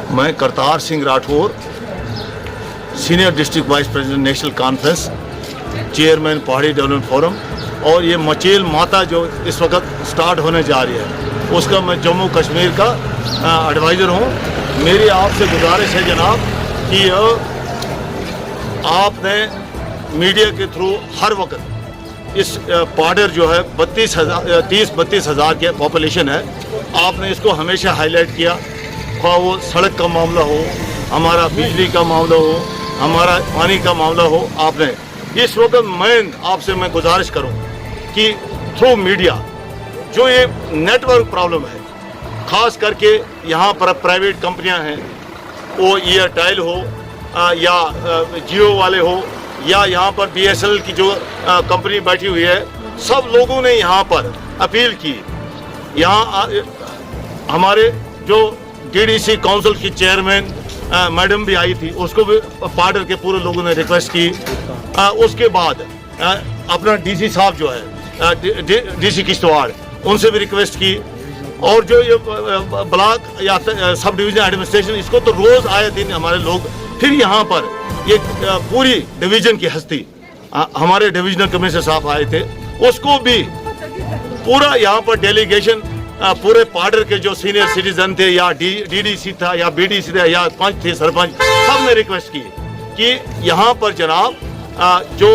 मैं Kartar Singh Rathore, senior district vice president national conference, chairman पहाड़ी development forum, और ये मचेल माता जो इस वक्त स्टार्ट होने जा रही है उसका मैं जम्मू कश्मीर का एडवाइज़र हूँ। मेरी आपसे गुजारिश है जनाब कि आपने मीडिया के थ्रू हर वक्त इस पाडर जो है 30-32 हज़ार के पॉपुलेशन है, आपने इसको हमेशा हाईलाइट किया। ख्वाह वो सड़क का मामला हो, हमारा बिजली का मामला हो, हमारा पानी का मामला हो, आपने इस वक्त मैं गुजारिश करूं कि थ्रू मीडिया जो ये नेटवर्क प्रॉब्लम है, ख़ास करके यहाँ पर प्राइवेट कंपनियाँ हैं, वो एयरटेल हो या जियो वाले हो या यहाँ पर BSNL की जो कंपनी बैठी हुई है, सब लोगों ने यहाँ पर अपील की। यहाँ हमारे जो DDC काउंसिल की चेयरमैन मैडम भी आई थी, उसको भी पाडर के पूरे लोगों ने रिक्वेस्ट की। उसके बाद अपना DC साहब जो है DC किश्तवाड़, उनसे भी रिक्वेस्ट की। और जो ये ब्लॉक या सब डिवीजन एडमिनिस्ट्रेशन, इसको तो रोज़ आए दिन हमारे लोग, फिर यहाँ पर एक पूरी डिवीज़न की हस्ती हमारे डिविजनल कमिश्नर साहब आए थे, उसको भी पूरा यहाँ पर डेलीगेशन पूरे पाडर के जो सीनियर सिटीजन थे या DDC था या BDC था या पंच थे, सरपंच, सब ने रिक्वेस्ट की कि यहाँ पर जनाब जो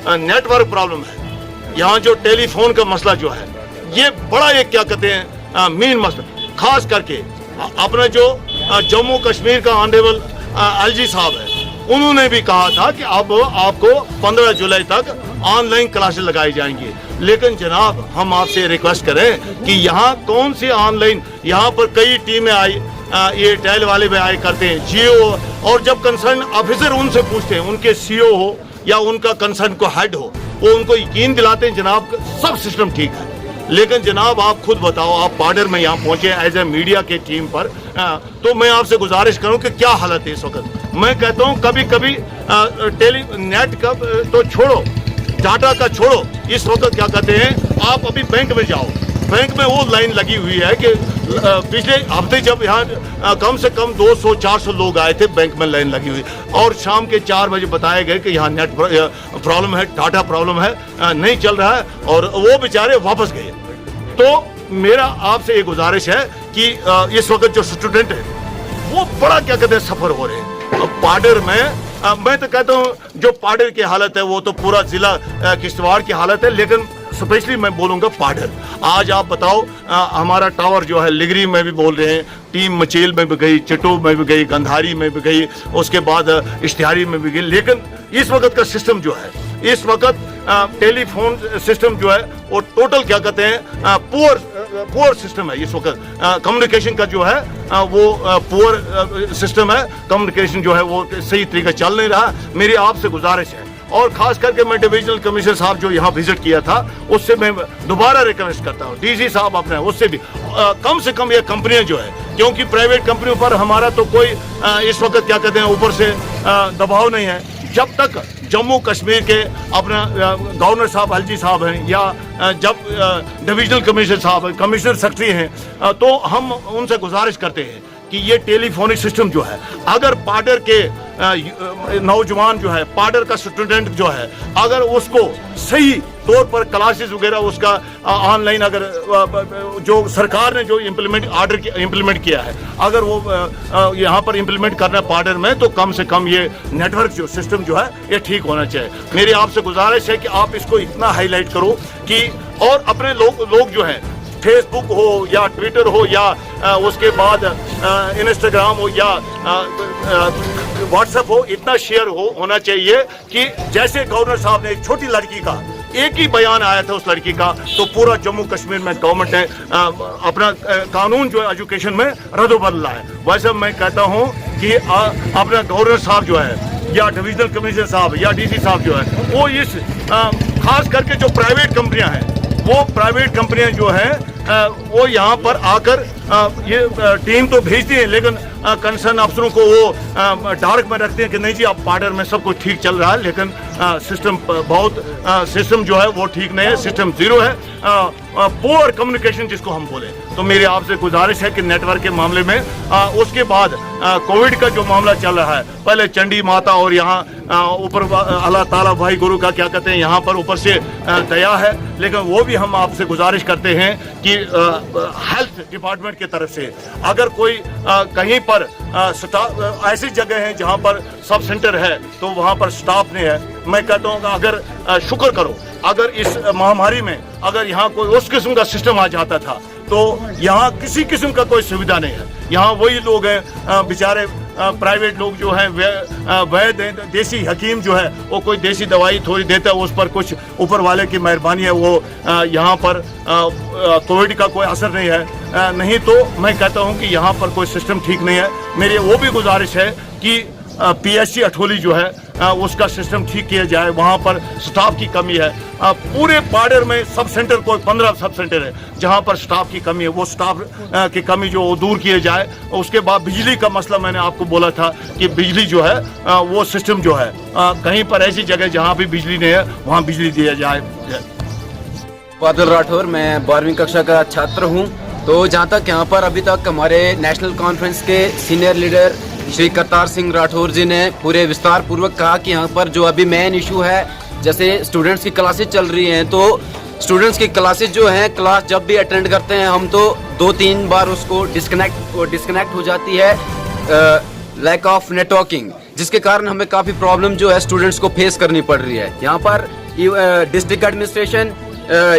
नेटवर्क प्रॉब्लम है, यहाँ जो टेलीफोन का मसला जो है, ये बड़ा एक क्या कहते हैं मेन मसला, खास करके अपना जो जम्मू कश्मीर का ऑनरेबल LG साहब है, उन्होंने भी कहा था कि अब आपको 15 जुलाई तक ऑनलाइन क्लासेस लगाई जाएंगी। लेकिन जनाब हम आपसे रिक्वेस्ट करें कि यहाँ कौन सी ऑनलाइन, यहाँ पर कई टीमें आई, एयरटेल वाले भी आए करते हैं, जियो, और जब कंसर्न ऑफिसर उनसे पूछते हैं, उनके CO हो या उनका कंसर्न को हेड हो, वो उनको यकीन दिलाते हैं जनाब सब सिस्टम ठीक है। लेकिन जनाब आप खुद बताओ, आप पाडर में यहाँ पहुँचे एज ए मीडिया के टीम पर, तो मैं आपसे गुजारिश करूँ कि क्या हालत है इस वक्त। मैं कहता हूँ कभी कभी नेट का तो छोड़ो, डाटा का छोड़ो, इस वक्त क्या कहते हैं, आप अभी बैंक में जाओ, बैंक में वो लाइन लगी हुई है कि पिछले हफ्ते जब यहाँ कम से कम 200-400 लोग आए थे, बैंक में लाइन लगी हुई, और शाम के 4 बजे बताया गया कि यहाँ नेट प्रॉब्लम है, डाटा प्रॉब्लम है, नहीं चल रहा है, और वो बेचारे वापस गए। तो मेरा आपसे ये गुजारिश है कि इस वक्त जो स्टूडेंट है वो बड़ा क्या कहते हैं सफ़र हो रहे हैं। अब पाडर में मैं तो कहता हूँ जो पाडर की हालत है वो तो पूरा जिला किश्तवाड़ की हालत है, लेकिन स्पेशली मैं बोलूँगा पाडर। आज आप बताओ, हमारा टावर जो है लिगरी में भी बोल रहे हैं, टीम मचेल में भी गई, चिटो में भी गई, गंधारी में भी गई, उसके बाद इश्तिहारी में भी गई। लेकिन इस वक्त का सिस्टम जो है, इस वक्त टेलीफोन सिस्टम जो है वो टोटल क्या कहते हैं पुअर सिस्टम है। इस वक्त कम्युनिकेशन का जो है वो पुअर सिस्टम है, कम्युनिकेशन जो है वो सही तरीके चल नहीं रहा। मेरी आपसे गुजारिश है, और खास करके मैं डिविजनल कमिश्नर साहब जो यहाँ विजिट किया था, उससे मैं दोबारा रिक्वेस्ट करता हूँ, DC साहब अपने उससे भी कम से कम ये कंपनियाँ जो है, क्योंकि प्राइवेट कंपनियों पर हमारा तो कोई इस वक्त क्या कहते हैं ऊपर से दबाव नहीं है। जब तक जम्मू कश्मीर के अपना गवर्नर साहब LG साहब हैं या जब डिविजनल कमिश्नर साहब हैं, कमिश्नर सेक्रेटरी हैं, तो हम उनसे गुजारिश करते हैं कि ये टेलीफोनिक सिस्टम जो है, अगर पाडर के नौजवान जो है, पाडर का स्टूडेंट जो है, अगर उसको सही तौर पर क्लासेस वगैरह उसका ऑनलाइन, अगर जो सरकार ने जो इम्प्लीमेंट किया है, अगर वो यहाँ पर इम्प्लीमेंट करना पाडर में, तो कम से कम ये नेटवर्क जो सिस्टम जो है ये ठीक होना चाहिए। मेरी आपसे गुजारिश है कि आप इसको इतना हाईलाइट करो कि, और अपने लोग जो हैं, फेसबुक हो या ट्विटर हो या उसके बाद इंस्टाग्राम हो या व्हाट्सएप हो, इतना शेयर होना चाहिए कि जैसे गवर्नर साहब ने एक छोटी लड़की का एक ही बयान आया था उस लड़की का, तो पूरा जम्मू कश्मीर में गवर्नमेंट ने अपना कानून जो है एजुकेशन में रद्द है। वैसे मैं कहता हूँ कि अपना गवर्नर साहब जो है या डिविजनल कमिश्नर साहब या DC साहब जो है, वो इस खास करके जो प्राइवेट कंपनियाँ हैं, वो प्राइवेट कंपनियां जो हैं वो यहाँ पर आकर ये टीम तो भेजती है, लेकिन कंसर्न अफसरों को वो डार्क में रखते हैं कि नहीं जी अब पार्डर में सब कुछ ठीक चल रहा है, लेकिन सिस्टम जो है वो ठीक नहीं है, सिस्टम जीरो है, पुअर कम्युनिकेशन जिसको हम बोले। तो मेरी आपसे गुजारिश है कि नेटवर्क के मामले में उसके बाद कोविड का जो मामला चल रहा है, पहले चंडी माता और यहाँ ऊपर अल्लाह ताला भाई गुरु का क्या कहते हैं, यहाँ पर ऊपर से दया है, लेकिन वो भी हम आपसे गुजारिश करते हैं कि हेल्थ डिपार्टमेंट की तरफ से अगर कोई कहीं पर ऐसी जगह है जहाँ पर सब सेंटर है तो वहाँ पर स्टाफ नहीं है, मैं कहता हूँ अगर शुक्र करो अगर इस महामारी में अगर यहाँ कोई उस किस्म का सिस्टम आ जाता था तो यहाँ किसी किस्म का कोई सुविधा नहीं है। यहाँ वही लोग हैं बेचारे प्राइवेट लोग जो हैं वैद्य देसी हकीम जो है वो कोई देसी दवाई थोड़ी देता है, उस पर कुछ ऊपर वाले की मेहरबानी है, वो यहाँ पर कोविड का कोई असर नहीं है। नहीं तो मैं कहता हूँ कि यहाँ पर कोई सिस्टम ठीक नहीं है। मेरी वो भी गुजारिश है कि PSC अठोली जो है उसका सिस्टम ठीक किया जाए, वहाँ पर स्टाफ की कमी है। पूरे पार्डर में सब सेंटर कोई 15 सब सेंटर है जहाँ पर स्टाफ की कमी है, वो स्टाफ की कमी जो दूर किए जाए। उसके बाद बिजली का मसला मैंने आपको बोला था कि बिजली जो है वो सिस्टम जो है कहीं पर ऐसी जगह जहाँ भी बिजली नहीं है वहाँ बिजली दिया जाए। बादल राठौर, मैं 12वीं कक्षा का छात्र हूँ। तो जहाँ तक यहाँ पर अभी तक हमारे नेशनल कॉन्फ्रेंस के सीनियर लीडर श्री करतार सिंह राठौर जी ने पूरे विस्तार पूर्वक कहा कि यहाँ पर जो अभी मेन इशू है, जैसे स्टूडेंट्स की क्लासेस चल रही हैं तो स्टूडेंट्स की क्लासेस जो हैं, क्लास जब भी अटेंड करते हैं हम तो 2-3 बार उसको डिस्कनेक्ट हो जाती है, लैक ऑफ नेटवर्किंग, जिसके कारण हमें काफ़ी प्रॉब्लम जो है स्टूडेंट्स को फेस करनी पड़ रही है। यहाँ पर डिस्ट्रिक्ट एडमिनिस्ट्रेशन,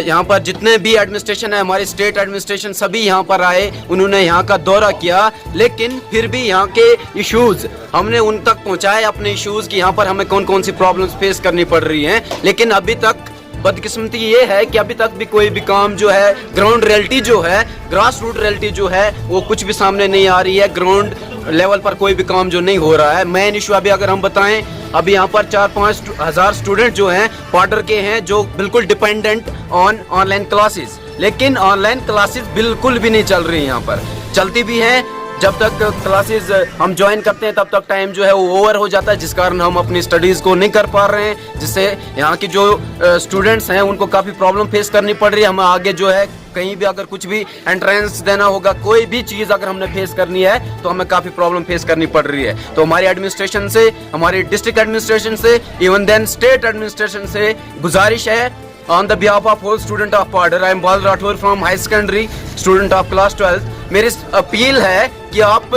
यहाँ पर जितने भी एडमिनिस्ट्रेशन है, हमारे स्टेट एडमिनिस्ट्रेशन सभी यहाँ पर आए, उन्होंने यहाँ का दौरा किया, लेकिन फिर भी यहाँ के इश्यूज हमने उन तक पहुँचाए, अपने इश्यूज की यहाँ पर हमें कौन कौन सी प्रॉब्लम्स फेस करनी पड़ रही हैं। लेकिन अभी तक बदकिस्मती ये है कि अभी तक भी कोई भी काम जो है, ग्राउंड रियलिटी जो है, ग्रास रूट रियलिटी जो है, वो कुछ भी सामने नहीं आ रही है। ग्राउंड लेवल पर कोई भी काम जो नहीं हो रहा है। मेन इशू अभी अगर हम बताएं, अभी यहाँ पर 4-5 हज़ार स्टूडेंट जो हैं पार्डर के हैं जो बिल्कुल डिपेंडेंट ऑन ऑनलाइन क्लासेस, लेकिन ऑनलाइन क्लासेस बिल्कुल भी नहीं चल रही। यहाँ पर चलती भी हैं, जब तक क्लासेस हम ज्वाइन करते हैं तब तक टाइम जो है वो ओवर हो जाता है, जिस कारण हम अपनी स्टडीज़ को नहीं कर पा रहे हैं, जिससे यहाँ की जो स्टूडेंट्स हैं उनको काफ़ी प्रॉब्लम फेस करनी पड़ रही है। हमें आगे जो है कहीं भी अगर कुछ भी एंट्रेंस देना होगा, कोई भी चीज़ अगर हमने फेस करनी है तो हमें काफ़ी प्रॉब्लम फेस करनी पड़ रही है। तो हमारी एडमिनिस्ट्रेशन से, हमारी डिस्ट्रिक्ट एडमिनिस्ट्रेशन से, इवन देन स्टेट एडमिनिस्ट्रेशन से गुजारिश है, on the behalf of whole student of Parder, I am Badal Rathore from high secondary, student of class 12, मेरी अपील है कि आप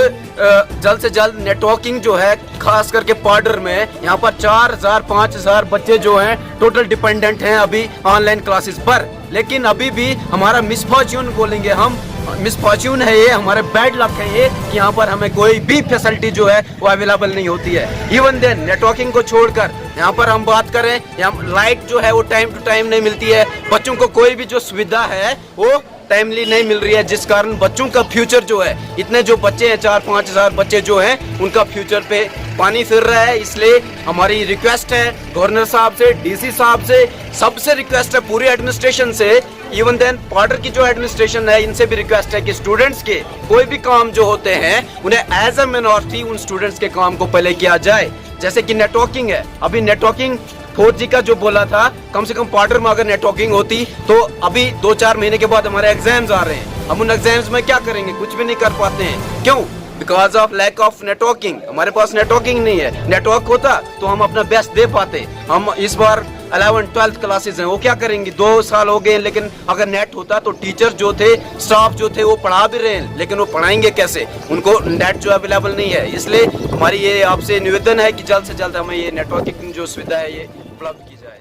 जल्द से जल्द नेटवर्किंग जो है, खास करके पार्डर में यहाँ पर 4,000-5,000 बच्चे जो हैं टोटल डिपेंडेंट हैं अभी ऑनलाइन क्लासेस पर। लेकिन अभी भी हमारा मिसफॉर्च्यून बोलेंगे हम, मिसफॉर्च्यून है ये, हमारे बैड लक है ये कि यहाँ पर हमें कोई भी फैसिलिटी जो है वो अवेलेबल नहीं होती है। इवन देन नेटवर्किंग को छोड़कर यहाँ पर हम बात करें, यहाँ लाइट जो है वो टाइम टू टाइम नहीं मिलती है, बच्चों को कोई भी जो सुविधा है वो टाइमली नहीं मिल रही है, जिस कारण बच्चों का फ्यूचर जो है, इतने जो बच्चे हैं 4-5 हज़ार बच्चे जो हैं उनका फ्यूचर पे पानी फिर रहा है। इसलिए हमारी रिक्वेस्ट है गवर्नर साहब से, DC साहब से, सबसे रिक्वेस्ट है, पूरी एडमिनिस्ट्रेशन से, इवन देन पार्डर की जो एडमिनिस्ट्रेशन है इनसे भी रिक्वेस्ट है कि स्टूडेंट्स के कोई भी काम जो होते हैं उन्हें एज अ मिनॉरिटी उन स्टूडेंट्स के काम को पहले किया जाए। जैसे कि नेटवर्किंग है, अभी नेटवर्किंग 4G का जो बोला था, कम से कम पार्डर में अगर नेटवर्किंग होती तो अभी 2-4 महीने के बाद हमारे एग्जाम्स आ रहे हैं, हम उन एग्जाम्स में क्या करेंगे, कुछ भी नहीं कर पाते हैं। क्यों? Because of lack of networking. हमारे पास नेटवर्किंग नहीं है, नेटवर्क होता तो हम अपना बेस्ट दे पाते। हम इस बार 11th-12th क्लासेस हैं, वो क्या करेंगे, 2 साल हो गए, लेकिन अगर नेट होता तो टीचर जो थे, स्टाफ जो थे वो पढ़ा भी रहे हैं, लेकिन वो पढ़ाएंगे कैसे, उनको नेट जो अवेलेबल नहीं है। इसलिए हमारी ये आपसे निवेदन है कि जल्द से जल्द हमें ये नेटवर्किंग जो सुविधा है ये उपलब्ध की जाए।